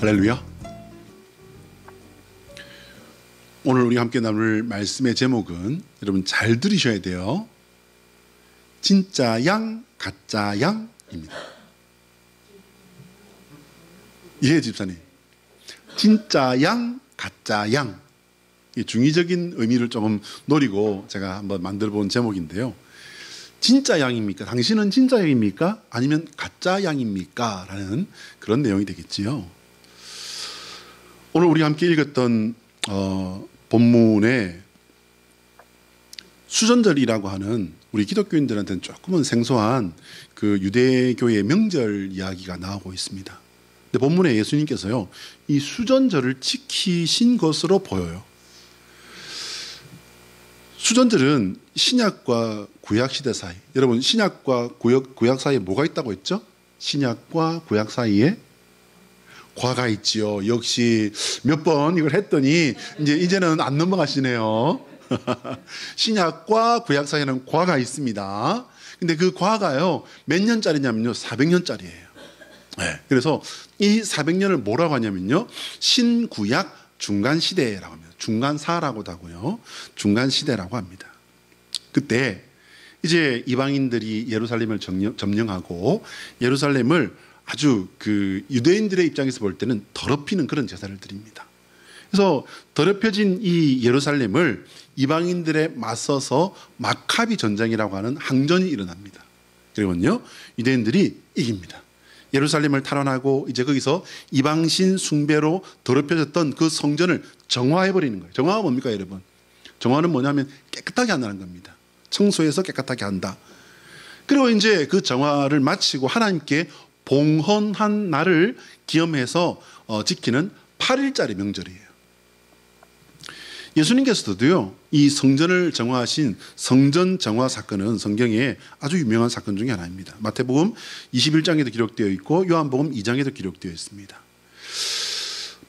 할렐루야. 오늘 우리 함께 나눌 말씀의 제목은 여러분 잘 들으셔야 돼요. 진짜 양, 가짜 양입니다. 예, 집사님. 진짜 양, 가짜 양. 이 중의적인 의미를 조금 노리고 제가 한번 만들어 본 제목인데요. 진짜 양입니까? 당신은 진짜 양입니까? 아니면 가짜 양입니까? 라는 그런 내용이 되겠지요. 오늘 우리 함께 읽었던 본문에 수전절이라고 하는 우리 기독교인들한테는 조금은 생소한 그 유대교의 명절 이야기가 나오고 있습니다. 근데 본문에 예수님께서요, 이 수전절을 지키신 것으로 보여요. 수전절은 신약과 구약 시대 사이, 여러분 신약과 구약 사이에 뭐가 있다고 했죠? 신약과 구약 사이에 과가 있지요. 역시 몇 번 이걸 했더니 이제는 안 넘어가시네요. 신약과 구약 사이에는 과가 있습니다. 근데 그 과가요, 몇 년짜리냐면요, 400년짜리예요. 네, 그래서 이 400년을 뭐라고 하냐면요, 신구약 중간시대라고 합니다. 중간사라고도 하고요, 중간시대라고 합니다. 그때 이제 이방인들이 예루살렘을 점령하고 예루살렘을 아주 그 유대인들의 입장에서 볼 때는 더럽히는 그런 제사를 드립니다. 그래서 더럽혀진 이 예루살렘을 이방인들에 맞서서 마카비 전쟁이라고 하는 항전이 일어납니다. 그리고요, 유대인들이 이깁니다. 예루살렘을 탈환하고 이제 거기서 이방신 숭배로 더럽혀졌던 그 성전을 정화해버리는 거예요. 정화가 뭡니까, 여러분? 정화는 뭐냐면 깨끗하게 한다는 겁니다. 청소해서 깨끗하게 한다. 그리고 이제 그 정화를 마치고 하나님께 봉헌한 날을 기념해서 지키는 8일짜리 명절이에요. 예수님께서도요, 이 성전을 정화하신 성전 정화 사건은 성경에 아주 유명한 사건 중에 하나입니다. 마태복음 21장에도 기록되어 있고 요한복음 2장에도 기록되어 있습니다.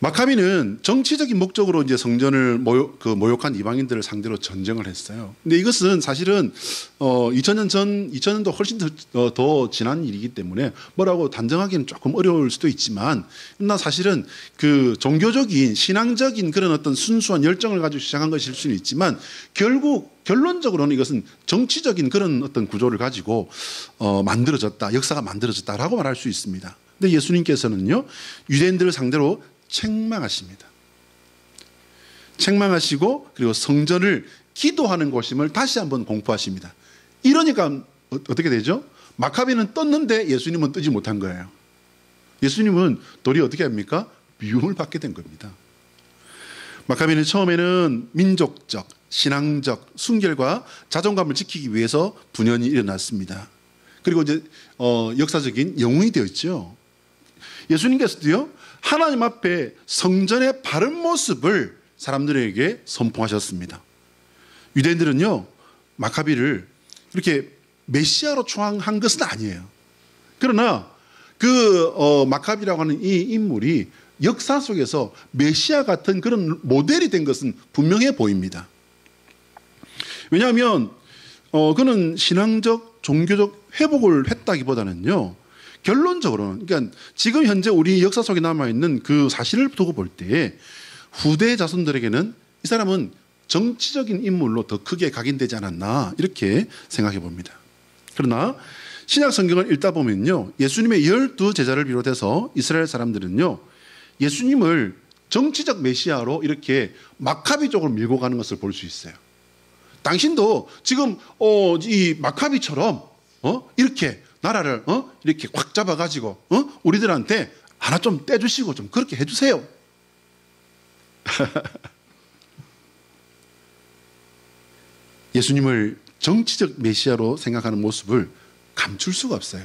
마카비는 정치적인 목적으로 이제 성전을 모욕한 이방인들을 상대로 전쟁을 했어요. 근데 이것은 사실은 2000년도 훨씬 더 지난 일이기 때문에 뭐라고 단정하기는 조금 어려울 수도 있지만, 그러나 사실은 그 종교적인 신앙적인 그런 어떤 순수한 열정을 가지고 시작한 것일 수는 있지만, 결국 결론적으로는 이것은 정치적인 그런 어떤 구조를 가지고 만들어졌다, 역사가 만들어졌다라고 말할 수 있습니다. 근데 예수님께서는요, 유대인들을 상대로 책망하십니다. 책망하시고 그리고 성전을 기도하는 곳임을 다시 한번 공포하십니다. 이러니까 어떻게 되죠? 마카비는 떴는데 예수님은 뜨지 못한 거예요. 예수님은 도리어 어떻게 합니까? 미움을 받게 된 겁니다. 마카비는 처음에는 민족적, 신앙적 순결과 자존감을 지키기 위해서 분연이 일어났습니다. 그리고 이제 역사적인 영웅이 되었죠. 예수님께서도요, 하나님 앞에 성전의 바른 모습을 사람들에게 선포하셨습니다. 유대인들은요, 마카비를 이렇게 메시아로 초항한 것은 아니에요. 그러나 그 마카비라고 하는 이 인물이 역사 속에서 메시아 같은 그런 모델이 된 것은 분명해 보입니다. 왜냐하면 그는 신앙적, 종교적 회복을 했다기보다는요, 결론적으로는, 그러니까 지금 현재 우리 역사 속에 남아있는 그 사실을 두고 볼 때 후대 자손들에게는 이 사람은 정치적인 인물로 더 크게 각인되지 않았나, 이렇게 생각해 봅니다. 그러나 신약 성경을 읽다 보면요, 예수님의 12 제자를 비롯해서 이스라엘 사람들은요, 예수님을 정치적 메시아로 이렇게 마카비 쪽으로 밀고 가는 것을 볼 수 있어요. 당신도 지금 이 마카비처럼 이렇게 나라를 이렇게 확 잡아가지고 우리들한테 하나 좀 떼주시고 좀 그렇게 해주세요. 예수님을 정치적 메시아로 생각하는 모습을 감출 수가 없어요.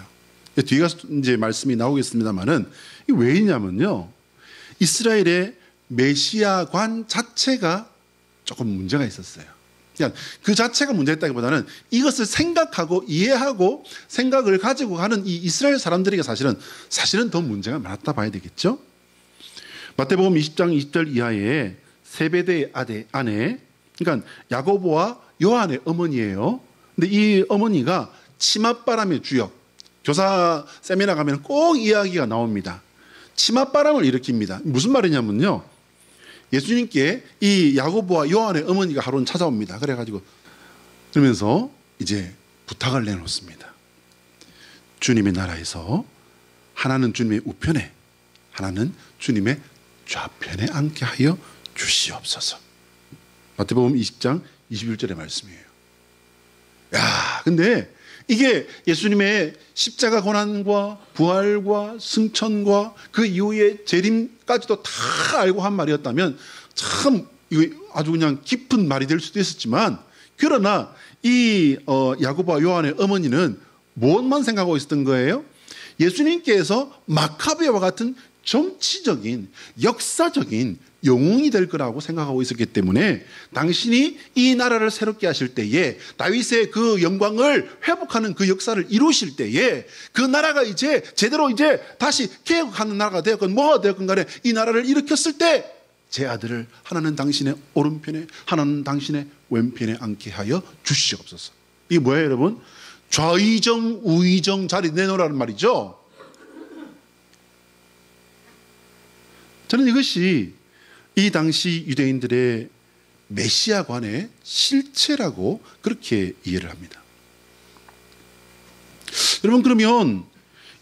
뒤에 이제 말씀이 나오겠습니다만은 이게 왜냐면요, 이스라엘의 메시아관 자체가 조금 문제가 있었어요. 그러니까 그 자체가 문제였다기보다는 이것을 생각하고 이해하고 생각을 가지고 가는 이 이스라엘 사람들에게 사실은 더 문제가 많았다 봐야 되겠죠. 마태복음 20장 20절 이하에 세베대의 아내, 그러니까 야고보와 요한의 어머니예요. 근데 이 어머니가 치맛바람의 주역, 교사 세미나 가면 꼭 이야기가 나옵니다. 치맛바람을 일으킵니다. 무슨 말이냐면요, 예수님께 이 야고보와 요한의 어머니가 하루는 찾아옵니다. 그래가지고 그러면서 이제 부탁을 내놓습니다. 주님의 나라에서 하나는 주님의 우편에, 하나는 주님의 좌편에 앉게 하여 주시옵소서. 마태복음 20장 21절의 말씀이에요. 야, 근데 이게 예수님의 십자가 고난과 부활과 승천과 그 이후의 재림까지도 다 알고 한 말이었다면 참 이거 아주 그냥 깊은 말이 될 수도 있었지만, 그러나 이 야고보와 요한의 어머니는 무엇만 생각하고 있었던 거예요? 예수님께서 마카베와 같은 정치적인 역사적인 영웅이 될 거라고 생각하고 있었기 때문에 당신이 이 나라를 새롭게 하실 때에, 다윗의 그 영광을 회복하는 그 역사를 이루실 때에, 그 나라가 이제 제대로 이제 다시 개혁하는 나라가 되었건 뭐가 되었건 간에 이 나라를 일으켰을 때 제 아들을 하나는 당신의 오른편에, 하나는 당신의 왼편에 앉게 하여 주시옵소서. 이게 뭐예요, 여러분? 좌의정 우의정 자리 내놓으라는 말이죠. 저는 이것이 이 당시 유대인들의 메시아관의 실체라고 그렇게 이해를 합니다. 여러분, 그러면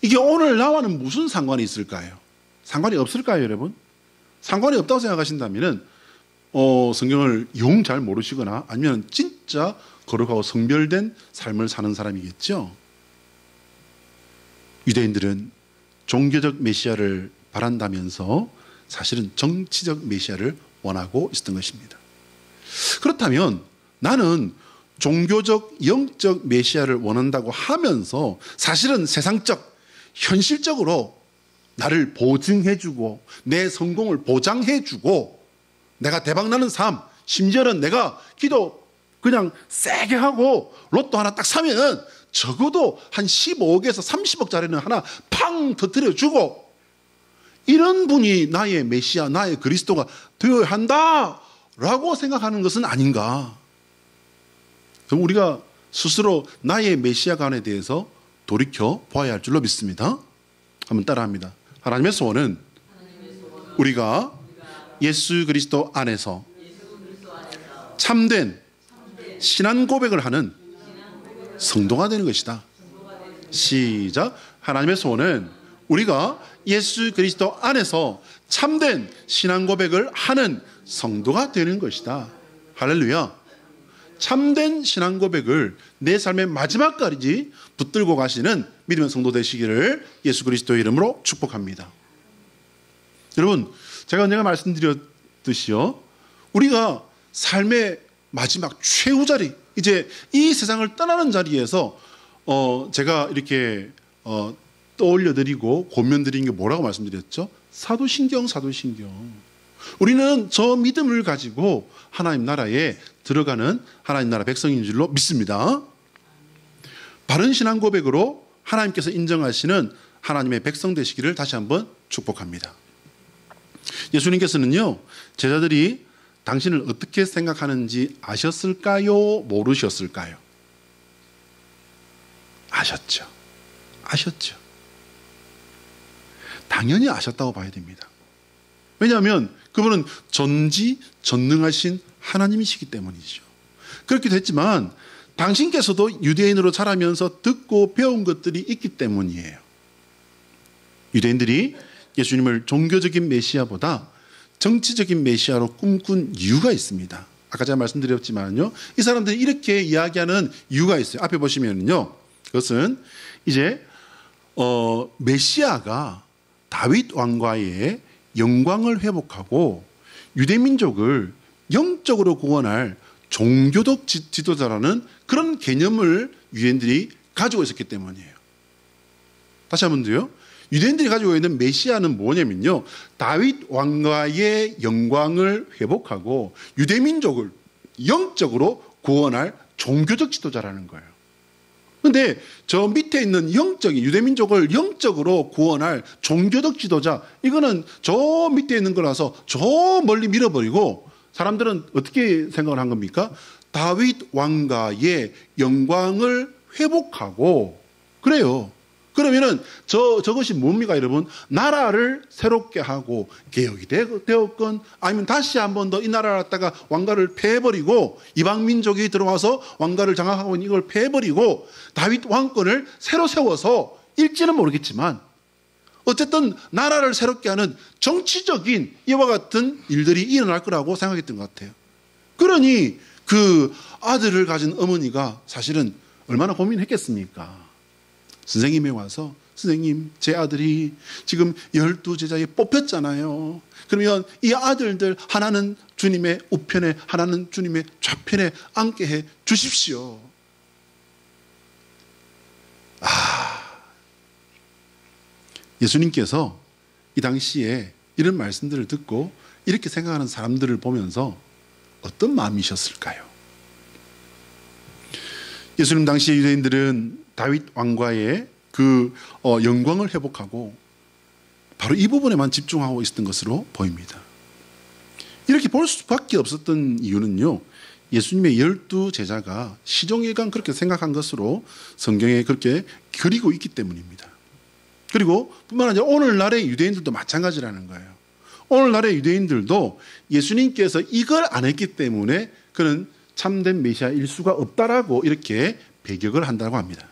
이게 오늘 나와는 무슨 상관이 있을까요? 상관이 없을까요, 여러분? 상관이 없다고 생각하신다면 성경을 영 잘 모르시거나 아니면 진짜 거룩하고 성별된 삶을 사는 사람이겠죠. 유대인들은 종교적 메시아를 바란다면서 사실은 정치적 메시아를 원하고 있었던 것입니다. 그렇다면 나는 종교적 영적 메시아를 원한다고 하면서 사실은 세상적 현실적으로 나를 보증해주고 내 성공을 보장해주고 내가 대박나는 삶, 심지어는 내가 기도 그냥 세게 하고 로또 하나 딱 사면은 적어도 한 15억에서 30억짜리는 하나 팡 터뜨려주고, 이런 분이 나의 메시아, 나의 그리스도가 되어야 한다라고 생각하는 것은 아닌가. 그럼 우리가 스스로 나의 메시아관에 대해서 돌이켜 보아야 할 줄로 믿습니다. 한번 따라합니다. 하나님의 소원은 우리가 예수 그리스도 안에서 참된 신앙 고백을 하는 성도가 되는 것이다. 시작. 하나님의 소원은 우리가 예수 그리스도 안에서 참된 신앙 고백을 하는 성도가 되는 것이다. 할렐루야. 참된 신앙 고백을 내 삶의 마지막까지 붙들고 가시는 믿음의 성도 되시기를 예수 그리스도의 이름으로 축복합니다. 여러분, 제가 말씀드렸듯이요, 우리가 삶의 마지막 최후 자리, 이제 이 세상을 떠나는 자리에서 제가 이렇게 떠올려드리고 고면드린 게 뭐라고 말씀드렸죠? 사도신경. 우리는 저 믿음을 가지고 하나님 나라에 들어가는 하나님 나라 백성인 줄로 믿습니다. 바른 신앙 고백으로 하나님께서 인정하시는 하나님의 백성 되시기를 다시 한번 축복합니다. 예수님께서는요, 제자들이 당신을 어떻게 생각하는지 아셨을까요? 모르셨을까요? 아셨죠. 당연히 아셨다고 봐야 됩니다. 왜냐하면 그분은 전지전능하신 하나님이시기 때문이죠. 그렇기도 했지만 당신께서도 유대인으로 자라면서 듣고 배운 것들이 있기 때문이에요. 유대인들이 예수님을 종교적인 메시아보다 정치적인 메시아로 꿈꾼 이유가 있습니다. 아까 제가 말씀드렸지만요, 이 사람들이 이렇게 이야기하는 이유가 있어요. 앞에 보시면요, 그것은 이제 메시아가 다윗 왕과의 영광을 회복하고 유대민족을 영적으로 구원할 종교적 지도자라는 그런 개념을 유대인들이 가지고 있었기 때문이에요. 다시 한번도요, 유대인들이 가지고 있는 메시아는 뭐냐면요, 다윗 왕과의 영광을 회복하고 유대민족을 영적으로 구원할 종교적 지도자라는 거예요. 그런데 저 밑에 있는 영적인 유대민족을 영적으로 구원할 종교적 지도자, 이거는 저 밑에 있는 거라서 저 멀리 밀어버리고 사람들은 어떻게 생각을 한 겁니까? 다윗 왕가의 영광을 회복하고, 그래요, 그러면은 저것이 뭡니까, 여러분? 나라를 새롭게 하고 개혁이 되었건 아니면 다시 한 번 더 이 나라를 갖다가 왕가를 패해버리고 이방 민족이 들어와서 왕가를 장악하고 있는 이걸 패해버리고 다윗 왕권을 새로 세워서 일지는 모르겠지만 어쨌든 나라를 새롭게 하는 정치적인 이와 같은 일들이 일어날 거라고 생각했던 것 같아요. 그러니 그 아들을 가진 어머니가 사실은 얼마나 고민했겠습니까? 선생님에 와서 선생님, 제 아들이 지금 12제자에 뽑혔잖아요. 그러면 이 아들들 하나는 주님의 우편에 하나는 주님의 좌편에 앉게 해 주십시오. 예수님께서 이 당시에 이런 말씀들을 듣고 이렇게 생각하는 사람들을 보면서 어떤 마음이셨을까요? 예수님 당시의 유대인들은 다윗 왕과의 그 영광을 회복하고 바로 이 부분에만 집중하고 있었던 것으로 보입니다. 이렇게 볼 수밖에 없었던 이유는요, 예수님의 12제자가 시종일관 그렇게 생각한 것으로 성경에 그렇게 그리고 있기 때문입니다. 그리고 뿐만 아니라 오늘날의 유대인들도 마찬가지라는 거예요. 오늘날의 유대인들도 예수님께서 이걸 안 했기 때문에 그는 참된 메시아일 수가 없다라고 이렇게 배격을 한다고 합니다.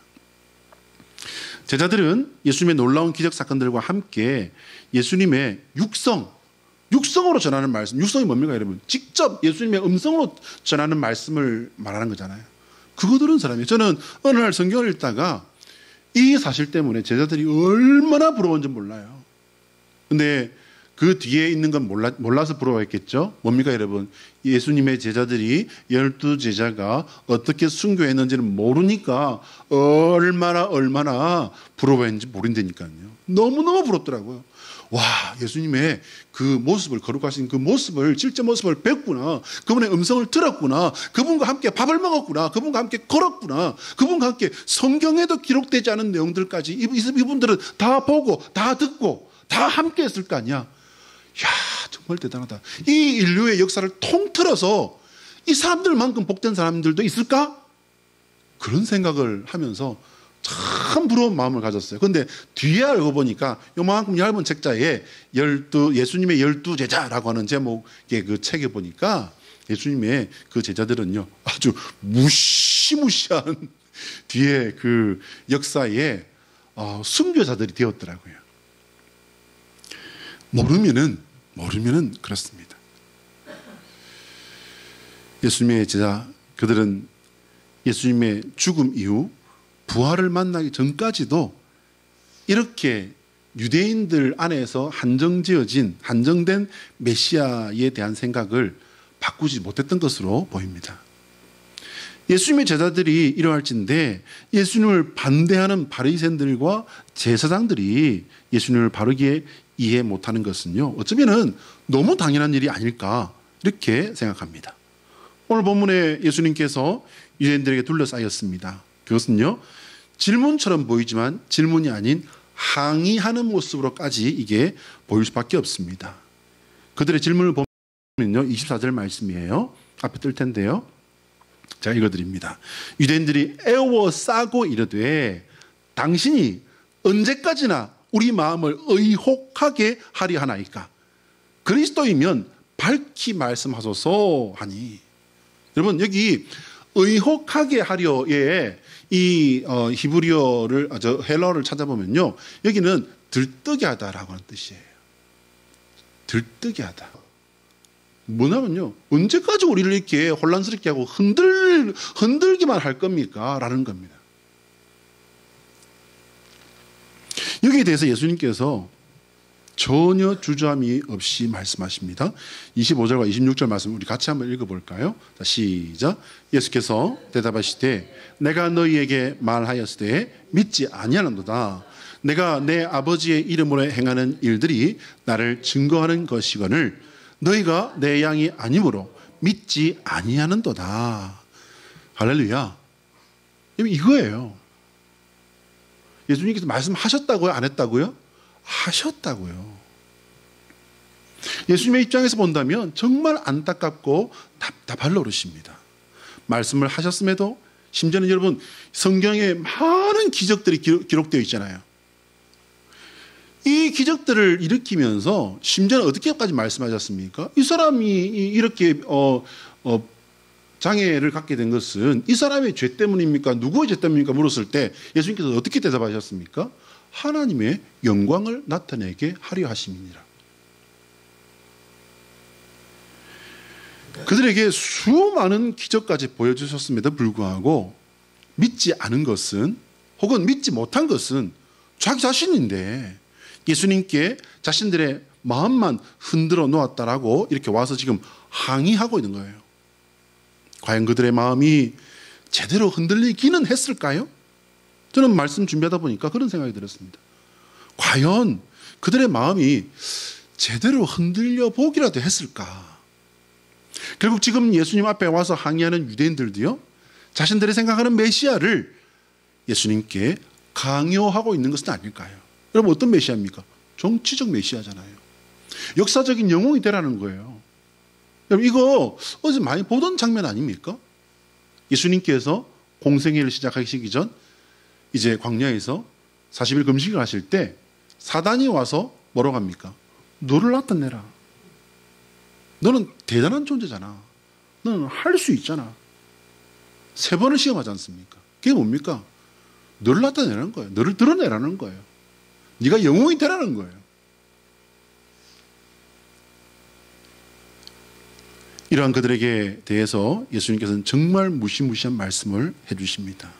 제자들은 예수님의 놀라운 기적 사건들과 함께 예수님의 육성으로 전하는 말씀, 육성이 뭡니까 여러분? 직접 예수님의 음성으로 전하는 말씀을 말하는 거잖아요. 그거 들은 사람이에요. 저는 어느 날 성경을 읽다가 이 사실 때문에 제자들이 얼마나 부러운지 몰라요. 근데 그 뒤에 있는 건 몰라서 부러워했겠죠. 뭡니까 여러분? 예수님의 제자들이 12제자가 어떻게 순교했는지는 모르니까 얼마나 부러워했는지 모른다니까요. 너무너무 부럽더라고요. 와, 예수님의 그 모습을, 거룩하신 그 모습을, 실제 모습을 뵙구나. 그분의 음성을 들었구나. 그분과 함께 밥을 먹었구나. 그분과 함께 걸었구나. 그분과 함께 성경에도 기록되지 않은 내용들까지 이분들은 다 보고 다 듣고 다 함께 했을 거 아니야. 이야, 정말 대단하다. 이 인류의 역사를 통틀어서 이 사람들만큼 복된 사람들도 있을까? 그런 생각을 하면서 참 부러운 마음을 가졌어요. 그런데 뒤에 알고 보니까 요만큼 얇은 책자에 예수님의 12제자라고 하는 제목의 그 책에 보니까 예수님의 그 제자들은요, 아주 무시무시한 뒤에 그 역사에 순교자들이 되었더라고요. 모르면은 그렇습니다. 예수님의 제자, 그들은 예수님의 죽음 이후 부활을 만나기 전까지도 이렇게 유대인들 안에서 한정된 메시아에 대한 생각을 바꾸지 못했던 것으로 보입니다. 예수님의 제자들이 이러할진데 예수님을 반대하는 바리새인들과 제사장들이 예수님을 바르게 이해 못하는 것은요, 어쩌면은 너무 당연한 일이 아닐까 이렇게 생각합니다. 오늘 본문에 예수님께서 유대인들에게 둘러싸였습니다. 그것은요, 질문처럼 보이지만 질문이 아닌 항의하는 모습으로까지 이게 보일 수밖에 없습니다. 그들의 질문을 보면요, 24절 말씀이에요. 앞에 뜰 텐데요. 제가 읽어드립니다. 유대인들이 애워싸고 이르되 당신이 언제까지나 우리 마음을 의혹하게 하려 하나이까? 그리스도이면 밝히 말씀하소서 하니. 여러분, 여기 의혹하게 하려의 이 히브리어를, 헬라어를 찾아보면요, 여기는 들뜨게 하다라고 하는 뜻이에요. 들뜨게 하다. 뭐냐면요, 언제까지 우리를 이렇게 혼란스럽게 하고 흔들기만 할 겁니까? 라는 겁니다. 여기에 대해서 예수님께서 전혀 주저함이 없이 말씀하십니다. 25절과 26절 말씀 우리 같이 한번 읽어볼까요? 자, 시작. 예수께서 대답하시되 내가 너희에게 말하였으되 믿지 아니하는도다. 내가 내 아버지의 이름으로 행하는 일들이 나를 증거하는 것이거늘 너희가 내 양이 아니므로 믿지 아니하는도다. 할렐루야. 이거예요. 예수님께서 말씀하셨다고요? 안 했다고요? 하셨다고요. 예수님의 입장에서 본다면 정말 안타깝고 답답할 노릇입니다. 말씀을 하셨음에도 심지어는 여러분 성경에 많은 기적들이 기록되어 있잖아요. 기적들을 일으키면서 심지어는 어떻게까지 말씀하셨습니까? 이 사람이 이렇게 장애를 갖게 된 것은 이 사람의 죄 때문입니까? 누구의 죄 때문입니까? 물었을 때 예수님께서 어떻게 대답하셨습니까? 하나님의 영광을 나타내게 하려 하심이니라. 그들에게 수많은 기적까지 보여주셨음에도 불구하고 믿지 않은 것은, 혹은 믿지 못한 것은 자기 자신인데 예수님께 자신들의 마음만 흔들어 놓았다라고 이렇게 와서 지금 항의하고 있는 거예요. 과연 그들의 마음이 제대로 흔들리기는 했을까요? 저는 말씀 준비하다 보니까 그런 생각이 들었습니다. 과연 그들의 마음이 제대로 흔들려 보기라도 했을까? 결국 지금 예수님 앞에 와서 항의하는 유대인들도요, 자신들이 생각하는 메시아를 예수님께 강요하고 있는 것은 아닐까요? 여러분, 어떤 메시아입니까? 정치적 메시아잖아요. 역사적인 영웅이 되라는 거예요. 여러분, 이거 어제 많이 보던 장면 아닙니까? 예수님께서 공생애를 시작하시기 전 이제 광야에서 40일 금식을 하실 때 사단이 와서 뭐라고 합니까? 너를 나타내라. 너는 대단한 존재잖아. 너는 할 수 있잖아. 3번을 시험하지 않습니까? 그게 뭡니까? 너를 나타내라는 거예요. 너를 드러내라는 거예요. 네가 영웅이 되라는 거예요. 이러한 그들에게 대해서 예수님께서는 정말 무시무시한 말씀을 해주십니다.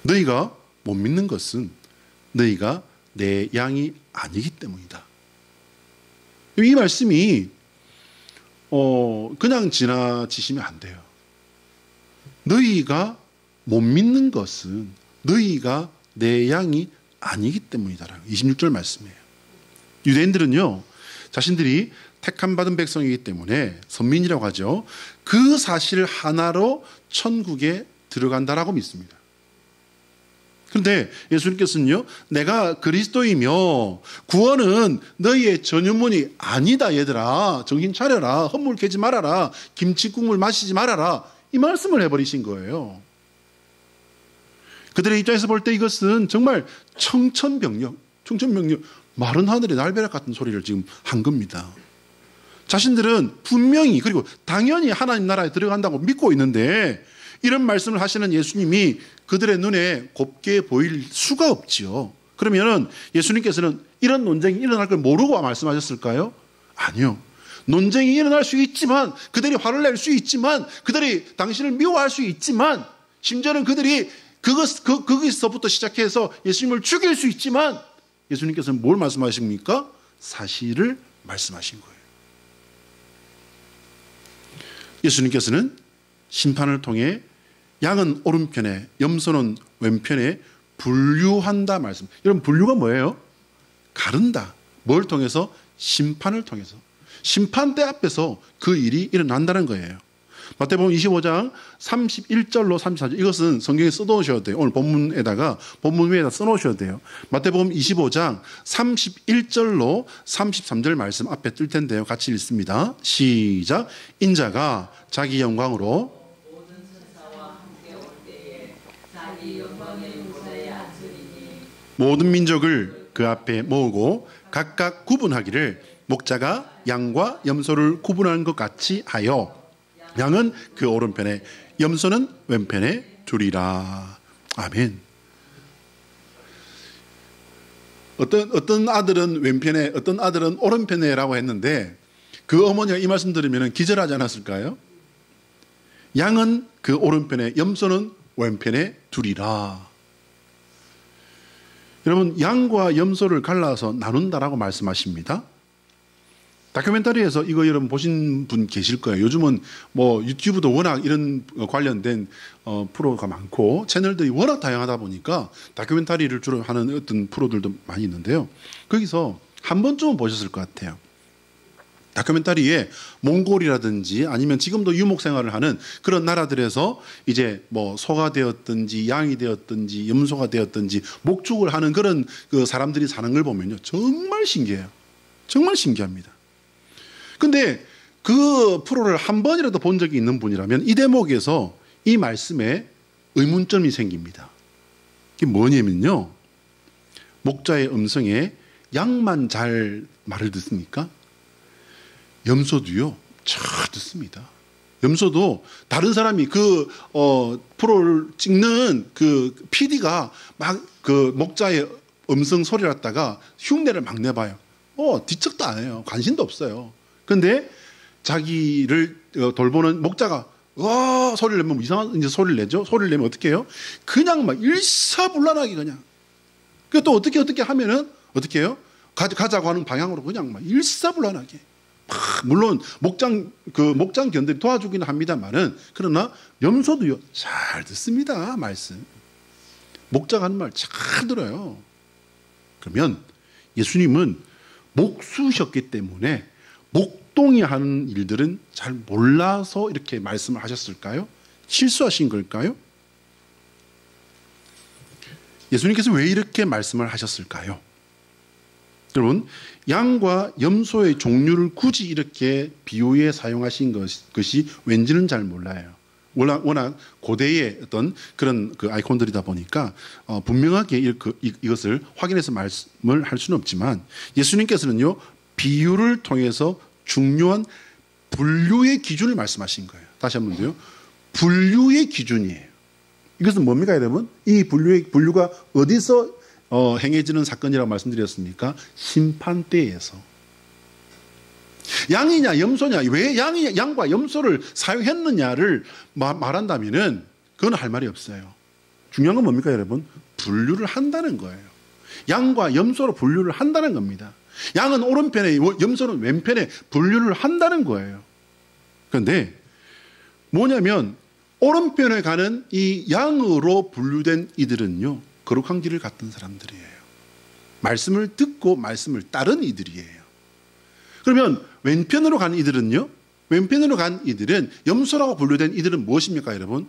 너희가 못 믿는 것은 너희가 내 양이 아니기 때문이다. 이 말씀이 그냥 지나치시면 안 돼요. 너희가 못 믿는 것은 너희가 내 양이 아니기 때문이다라고 26절 말씀이에요. 유대인들은요, 자신들이 택함 받은 백성이기 때문에 선민이라고 하죠. 그 사실 하나로 천국에 들어간다라고 믿습니다. 그런데 예수님께서는요, 내가 그리스도이며 구원은 너희의 전유문이 아니다 얘들아. 정신 차려라. 헛물 캐지 말아라. 김치국물 마시지 말아라. 이 말씀을 해버리신 거예요. 그들의 입장에서 볼 때 이것은 정말 청천벽력, 마른 하늘의 날벼락 같은 소리를 지금 한 겁니다. 자신들은 분명히, 그리고 당연히 하나님 나라에 들어간다고 믿고 있는데 이런 말씀을 하시는 예수님이 그들의 눈에 곱게 보일 수가 없지요. 그러면 예수님께서는 이런 논쟁이 일어날 걸 모르고 말씀하셨을까요? 아니요. 논쟁이 일어날 수 있지만, 그들이 화를 낼 수 있지만, 그들이 당신을 미워할 수 있지만, 심지어는 그들이 거기서부터 시작해서 예수님을 죽일 수 있지만, 예수님께서는 뭘 말씀하십니까? 사실을 말씀하신 거예요. 예수님께서는 심판을 통해 양은 오른편에, 염소는 왼편에 분류한다 말씀. 여러분, 분류가 뭐예요? 가른다. 뭘 통해서? 심판을 통해서. 심판대 앞에서 그 일이 일어난다는 거예요. 마태복음 25장 31절로 34절, 이것은 성경에 써놓으셔야 돼요. 오늘 본문 위에다 써놓으셔야 돼요. 마태복음 25장 31절로 33절 말씀 앞에 뜰 텐데요. 같이 읽습니다. 시작. 인자가 자기 영광으로 모든 민족을 그 앞에 모으고 각각 구분하기를 목자가 양과 염소를 구분하는 것 같이 하여 양은 그 오른편에 염소는 왼편에 두리라. 아멘. 어떤 아들은 왼편에, 어떤 아들은 오른편에라고 했는데 그 어머니가 이 말씀 들으면 기절하지 않았을까요? 양은 그 오른편에, 염소는 왼편에 두리라. 여러분, 양과 염소를 갈라서 나눈다라고 말씀하십니다. 다큐멘터리에서 이거 여러분 보신 분 계실 거예요. 요즘은 뭐 유튜브도 워낙 이런 관련된 프로가 많고 채널들이 워낙 다양하다 보니까 다큐멘터리를 주로 하는 어떤 프로들도 많이 있는데요. 거기서 한 번쯤은 보셨을 것 같아요. 다큐멘터리에 몽골이라든지 아니면 지금도 유목 생활을 하는 그런 나라들에서 이제 뭐 소가 되었든지 양이 되었든지 염소가 되었든지 목축을 하는 그런 그 사람들이 사는 걸 보면요, 정말 신기해요. 정말 신기합니다. 근데 그 프로를 한 번이라도 본 적이 있는 분이라면 이 대목에서 이 말씀에 의문점이 생깁니다. 이게 뭐냐면요, 목자의 음성에 양만 잘 말을 듣습니까? 염소도요, 잘 듣습니다. 염소도 다른 사람이 프로를 찍는 PD가 막 목자의 음성 소리를 갖다가 흉내를 막 내봐요. 뒤척도 안 해요. 관심도 없어요. 근데 자기를 돌보는 목자가 소리를 내면 이상한 이제 소리를 내죠. 소리를 내면 어떻게 해요? 그냥 막 일사불란하게 그냥. 또 어떻게 하면은 어떻게 해요? 가자고 하는 방향으로 그냥 막 일사불란하게. 물론 목장 견들이 도와주기는 합니다만은, 그러나 염소도요 잘 듣습니다. 말씀. 목자가 하는 말 잘 들어요. 그러면 예수님은 목수셨기 때문에 목동이 하는 일들은 잘 몰라서 이렇게 말씀을 하셨을까요? 실수하신 걸까요? 예수님께서 왜 이렇게 말씀을 하셨을까요? 여러분, 양과 염소의 종류를 굳이 이렇게 비유에 사용하신 것이 왠지는 잘 몰라요. 워낙 고대의 어떤 그런 아이콘들이다 보니까 분명하게 이것을 확인해서 말씀을 할 수는 없지만, 예수님께서는요 비유를 통해서 중요한 분류의 기준을 말씀하신 거예요. 다시 한 번 더요. 분류의 기준이에요. 이것은 뭡니까 여러분? 이 분류가 어디서 행해지는 사건이라고 말씀드렸습니까? 심판대에서. 양이냐 염소냐, 왜 양과 염소를 사용했느냐를 말한다면은 그건 할 말이 없어요. 중요한 건 뭡니까 여러분? 분류를 한다는 거예요. 양과 염소로 분류를 한다는 겁니다. 양은 오른편에, 염소는 왼편에 분류를 한다는 거예요. 그런데 뭐냐면 오른편에 가는 이 양으로 분류된 이들은요 거룩한 길을 갔던 사람들이에요. 말씀을 듣고 말씀을 따른 이들이에요. 그러면 왼편으로 간 이들은요, 왼편으로 간 이들은, 염소라고 분류된 이들은 무엇입니까 여러분?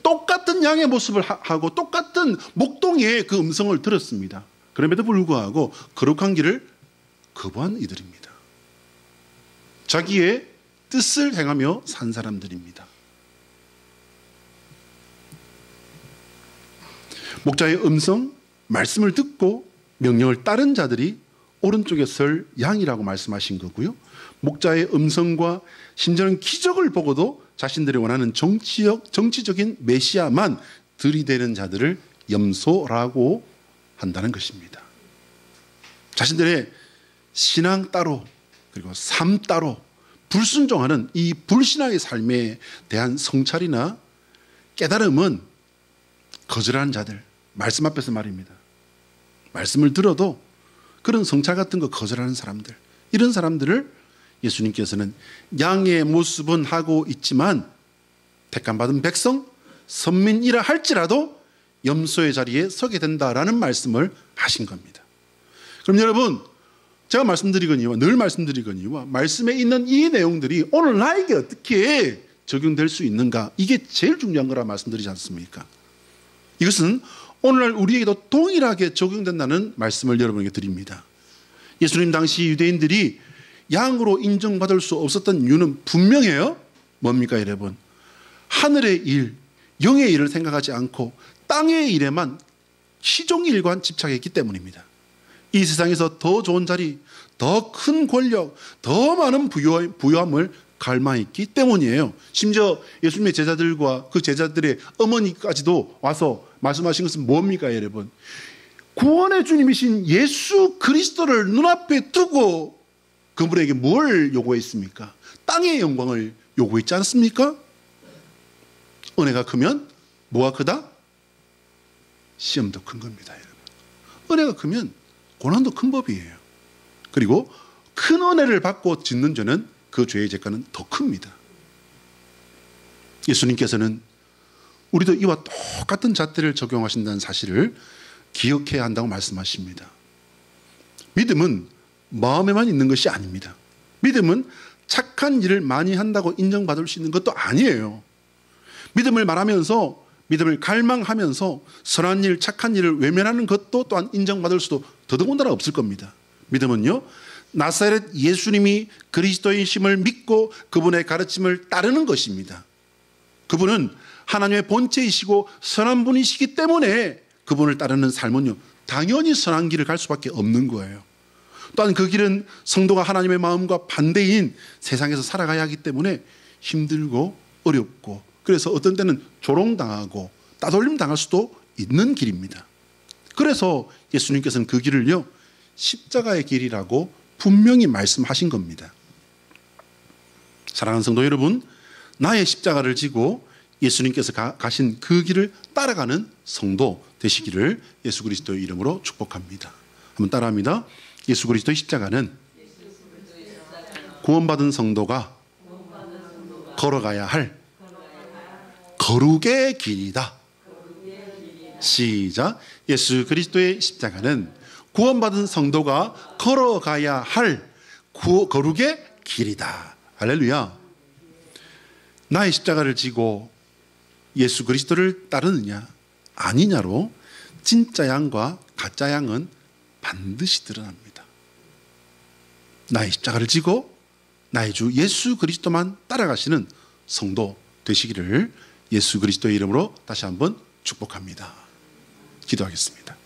똑같은 양의 모습을 하고 똑같은 목동의 그 음성을 들었습니다. 그럼에도 불구하고 거룩한 길을 거부한 이들입니다. 자기의 뜻을 행하며 산 사람들입니다. 목자의 음성, 말씀을 듣고 명령을 따른 자들이 오른쪽에 설 양이라고 말씀하신 거고요. 목자의 음성과 심지어는 기적을 보고도 자신들이 원하는 정치적인 메시아만 들이대는 자들을 염소라고 한다는 것입니다. 자신들의 신앙 따로 그리고 삶 따로 불순종하는 이 불신앙의 삶에 대한 성찰이나 깨달음은 거절하는 자들, 말씀 앞에서 말입니다. 말씀을 들어도 그런 성찰 같은 거 거절하는 사람들, 이런 사람들을 예수님께서는 양의 모습은 하고 있지만 택함받은 백성, 선민이라 할지라도 염소의 자리에 서게 된다라는 말씀을 하신 겁니다. 그럼 여러분, 제가 말씀드리거니와 늘 말씀드리거니와 말씀에 있는 이 내용들이 오늘 나에게 어떻게 적용될 수 있는가, 이게 제일 중요한 거라 말씀드리지 않습니까? 이것은 오늘날 우리에게도 동일하게 적용된다는 말씀을 여러분에게 드립니다. 예수님 당시 유대인들이 양으로 인정받을 수 없었던 이유는 분명해요. 뭡니까 여러분? 하늘의 일, 영의 일을 생각하지 않고 땅의 일에만 시종일관 집착했기 때문입니다. 이 세상에서 더 좋은 자리, 더 큰 권력, 더 많은 부유함을 갈망했기 때문이에요. 심지어 예수님의 제자들과 그 제자들의 어머니까지도 와서 말씀하신 것은 뭡니까 여러분? 구원의 주님이신 예수 그리스도를 눈앞에 두고 그분에게 뭘 요구했습니까? 땅의 영광을 요구했지 않습니까? 은혜가 크면 뭐가 크다? 시험도 큰 겁니다 여러분. 은혜가 크면 고난도 큰 법이에요. 그리고 큰 은혜를 받고 짓는 죄는 그 죄의 대가는 더 큽니다. 예수님께서는 우리도 이와 똑같은 잣대를 적용하신다는 사실을 기억해야 한다고 말씀하십니다. 믿음은 마음에만 있는 것이 아닙니다. 믿음은 착한 일을 많이 한다고 인정받을 수 있는 것도 아니에요. 믿음을 말하면서, 믿음을 갈망하면서 선한 일, 착한 일을 외면하는 것도 또한 인정받을 수도 더더군다나 없을 겁니다. 믿음은요, 나사렛 예수님이 그리스도이심을 믿고 그분의 가르침을 따르는 것입니다. 그분은 하나님의 본체이시고 선한 분이시기 때문에 그분을 따르는 삶은요 당연히 선한 길을 갈 수밖에 없는 거예요. 또한 그 길은 성도가 하나님의 마음과 반대인 세상에서 살아가야 하기 때문에 힘들고 어렵고, 그래서 어떤 때는 조롱당하고 따돌림 당할 수도 있는 길입니다. 그래서 예수님께서는 그 길을요, 십자가의 길이라고 분명히 말씀하신 겁니다. 사랑하는 성도 여러분, 나의 십자가를 지고 예수님께서 가신 그 길을 따라가는 성도 되시기를 예수 그리스도의 이름으로 축복합니다. 한번 따라합니다. 예수 그리스도의 십자가는 구원받은 성도가 걸어가야 할 거룩의 길이다. 시작. 예수 그리스도의 십자가는 구원받은 성도가 걸어가야 할 거룩의 길이다. 할렐루야. 나의 십자가를 지고 예수 그리스도를 따르느냐 아니냐로 진짜 양과 가짜 양은 반드시 드러납니다. 나의 십자가를 지고 나의 주 예수 그리스도만 따라가시는 성도 되시기를 예수 그리스도의 이름으로 다시 한번 축복합니다. 기도하겠습니다.